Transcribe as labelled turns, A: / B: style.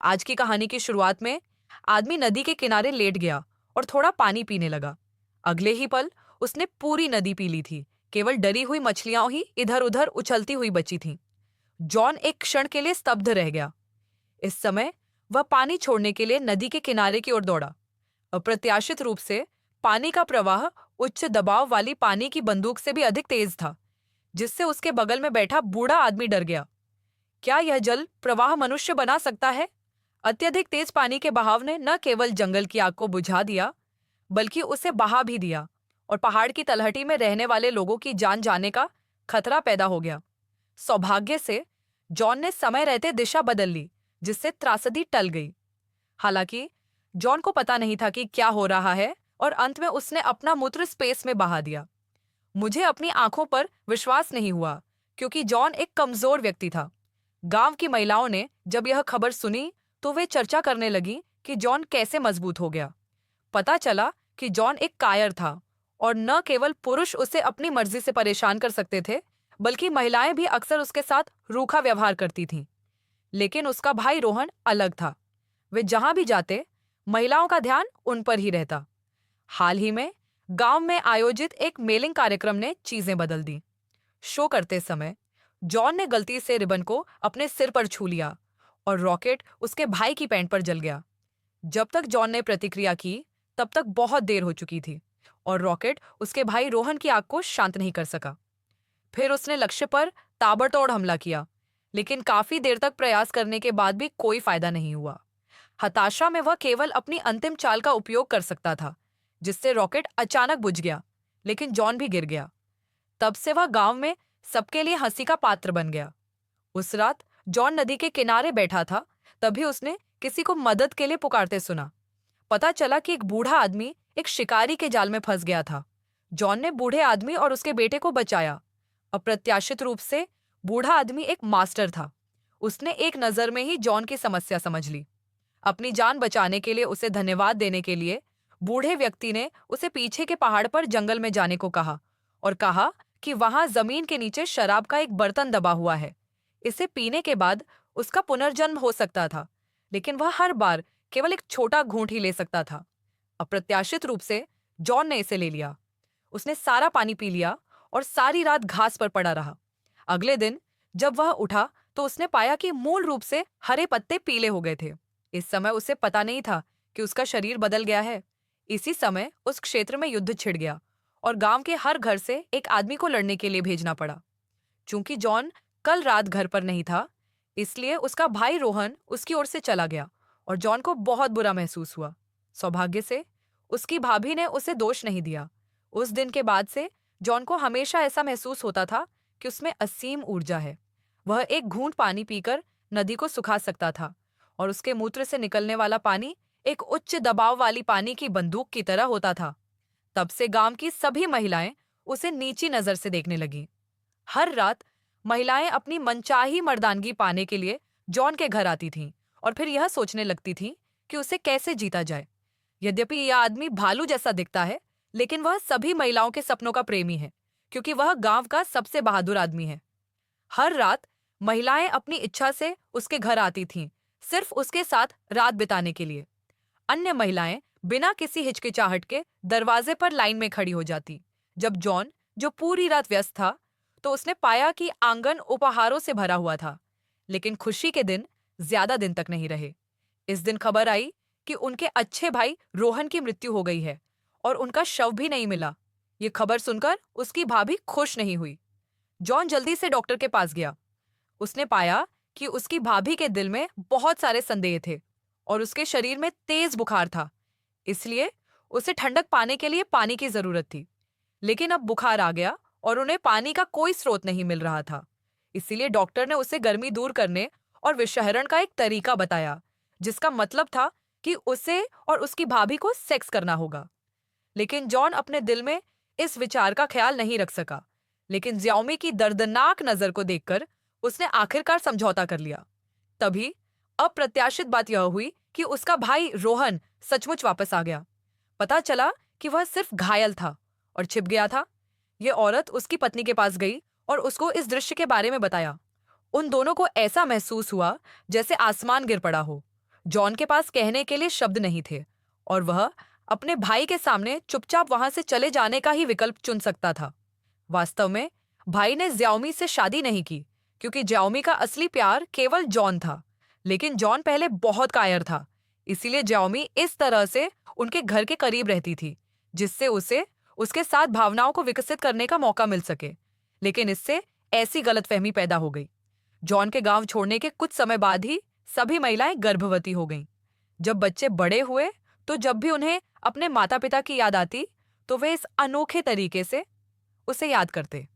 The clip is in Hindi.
A: आज की कहानी की शुरुआत में आदमी नदी के किनारे लेट गया और थोड़ा पानी पीने लगा। अगले ही पल उसने पूरी नदी पी ली थी। केवल डरी हुई मछलियां ही इधर उधर उछलती हुई बची थीं। जॉन एक क्षण के लिए स्तब्ध रह गया। इस समय वह पानी छोड़ने के लिए नदी के किनारे की ओर दौड़ा। अप्रत्याशित रूप से पानी का प्रवाह उच्च दबाव वाली पानी की बंदूक से भी अधिक तेज था, जिससे उसके बगल में बैठा बूढ़ा आदमी डर गया। क्या यह जल प्रवाह मनुष्य बना सकता है? अत्यधिक तेज पानी के बहाव ने न केवल जंगल की आग को बुझा दिया, बल्कि उसे बहा भी दिया और पहाड़ की तलहटी में रहने वाले लोगों की जान जाने का खतरा पैदा हो गया। सौभाग्य से जॉन ने समय रहते दिशा बदल ली, जिससे त्रासदी टल गई। हालांकि जॉन को पता नहीं था कि क्या हो रहा है और अंत में उसने अपना मूत्र स्पेस में बहा दिया। मुझे अपनी आंखों पर विश्वास नहीं हुआ, क्योंकि जॉन एक कमजोर व्यक्ति था। गांव की महिलाओं ने जब यह खबर सुनी तो वे चर्चा करने लगी कि जॉन कैसे मजबूत हो गया। पता चला कि जॉन एक कायर था और न केवल पुरुष उसे अपनी मर्जी से परेशान कर सकते थे, बल्कि महिलाएं भी अक्सर उसके साथ रूखा व्यवहार करती थीं। लेकिन उसका भाई रोहन अलग था। वे जहां भी जाते, महिलाओं का ध्यान उन पर ही रहता। हाल ही में गांव में आयोजित एक मेलिंग कार्यक्रम ने चीजें बदल दी। शो करते समय जॉन ने गलती से रिबन को अपने सिर पर छू लिया और रॉकेट उसके भाई की पैंट पर जल गया। जब तक जॉन ने प्रतिक्रिया की, तब तक बहुत देर हो चुकी थी और रॉकेट उसके भाई रोहन की आग को शांत नहीं कर सका। फिर उसने लक्ष्य पर ताबड़तोड़ हमला किया, लेकिन काफी देर तक प्रयास करने के बाद भी कोई फायदा नहीं हुआ। हताशा में वह केवल अपनी अंतिम चाल का उपयोग कर सकता था, जिससे रॉकेट अचानक बुझ गया, लेकिन जॉन भी गिर गया। तब से वह गांव में सबके लिए हंसी का पात्र बन गया। उस रात जॉन नदी के किनारे बैठा था, तभी उसने किसी को मदद के लिए पुकारते सुना। पता चला कि एक बूढ़ा आदमी एक शिकारी के जाल में फंस गया था। जॉन ने बूढ़े आदमी और उसके बेटे को बचाया। अप्रत्याशित रूप से बूढ़ा आदमी एक मास्टर था। उसने एक नजर में ही जॉन की समस्या समझ ली। अपनी जान बचाने के लिए उसे धन्यवाद देने के लिए बूढ़े व्यक्ति ने उसे पीछे के पहाड़ पर जंगल में जाने को कहा और कहा कि वहां जमीन के नीचे शराब का एक बर्तन दबा हुआ है। इसे पीने के बाद उसका पुनर्जन्म हो सकता था, लेकिन वह हर बार केवल एक छोटा घूंट ही ले सकता था। अप्रत्याशित रूप से जॉन ने इसे ले लिया। उसने सारा पानी पी लिया और सारी रात घास पर पड़ा रहा। अगले दिन जब वह उठा तो उसने पाया कि मूल रूप से हरे पत्ते पीले हो गए थे। इस समय उसे पता नहीं था कि उसका शरीर बदल गया है। इसी समय उस क्षेत्र में युद्ध छिड़ गया और गांव के हर घर से एक आदमी को लड़ने के लिए भेजना पड़ा। चूंकि जॉन कल रात घर पर नहीं था, इसलिए उसका भाई रोहन उसकी ओर से चला गया और जॉन को बहुत बुरा महसूस हुआ। सौभाग्य से उसकी भाभी ने उसे दोष नहीं दिया। उस दिन के बाद से जॉन को हमेशा ऐसा महसूस होता था कि उसमें असीम ऊर्जा है। वह एक घूंट पानी पीकर नदी को सुखा सकता था और उसके मूत्र से निकलने वाला पानी एक उच्च दबाव वाली पानी की बंदूक की तरह होता था। तब से गांव की सभी महिलाएं उसे नीची नजर से देखने लगीं। हर रात महिलाएं अपनी मनचाही मर्दानगी पाने के लिए जॉन के घर आती थीं और फिर यह सोचने लगती थीं कि उसे कैसे जीता जाए। यद्यपि यह आदमी भालू जैसा दिखता है, लेकिन वह सभी महिलाओं के सपनों का प्रेमी है, क्योंकि वह गांव का सबसे बहादुर आदमी है। हर रात महिलाएं अपनी इच्छा से उसके घर आती थीं, सिर्फ उसके साथ रात बिताने के लिए। अन्य महिलाएं बिना किसी हिचकिचाहट के दरवाजे पर लाइन में खड़ी हो जाती। जब जॉन, जो पूरी रात व्यस्त था, तो उसने पाया कि आंगन उपहारों से भरा हुआ था। लेकिन खुशी के दिन ज्यादा दिन तक नहीं रहे। इस दिन खबर आई कि उनके अच्छे भाई रोहन की मृत्यु हो गई है और उनका शव भी नहीं मिला। ये खबर सुनकर उसकी भाभी खुश नहीं हुई। जॉन जल्दी से डॉक्टर के पास गया। उसने पाया कि उसकी भाभी के दिल में बहुत सारे संदेह थे और उसके शरीर में तेज बुखार था। इसलिए उसे ठंडक पाने के लिए पानी की जरूरत थी। लेकिन अब बुखार आ गया और उन्हें पानी का कोई स्रोत नहीं मिल रहा था। इसीलिए डॉक्टर ने उसे गर्मी दूर करने और विषहरण का एक तरीका बताया, जिसका मतलब था कि उसे और उसकी भाभी को सेक्स करना होगा। लेकिन जॉन अपने दिल में इस विचार का ख्याल नहीं रख सका। लेकिन ज्याओमी की दर्दनाक नजर को देखकर उसने आखिरकार समझौता कर लिया। तभी अप्रत्याशित बात यह हुई कि उसका भाई रोहन सचमुच वापस आ गया। पता चला कि वह सिर्फ घायल था और छिप गया था। ये औरत उसकी पत्नी के पास गई और उसको इस दृश्य के बारे में बताया। उन दोनों को ऐसा महसूस हुआ जैसे आसमान गिर पड़ा हो। जॉन के पास कहने के लिए शब्द नहीं थे और वह अपने भाई के सामने चुपचाप वहां से चले जाने का ही विकल्प चुन सकता था। वास्तव में भाई ने ज्याओमी से शादी नहीं की क्योंकि ज्याओमी का असली प्यार केवल जॉन था। लेकिन जॉन पहले बहुत कायर था, इसीलिए ज्याओमी इस तरह से उनके घर के करीब रहती थी जिससे उसे उसके साथ भावनाओं को विकसित करने का मौका मिल सके। लेकिन इससे ऐसी गलतफहमी पैदा हो गई। जॉन के गांव छोड़ने के कुछ समय बाद ही सभी महिलाएं गर्भवती हो गईं। जब बच्चे बड़े हुए तो जब भी उन्हें अपने माता पिता की याद आती तो वे इस अनोखे तरीके से उसे याद करते।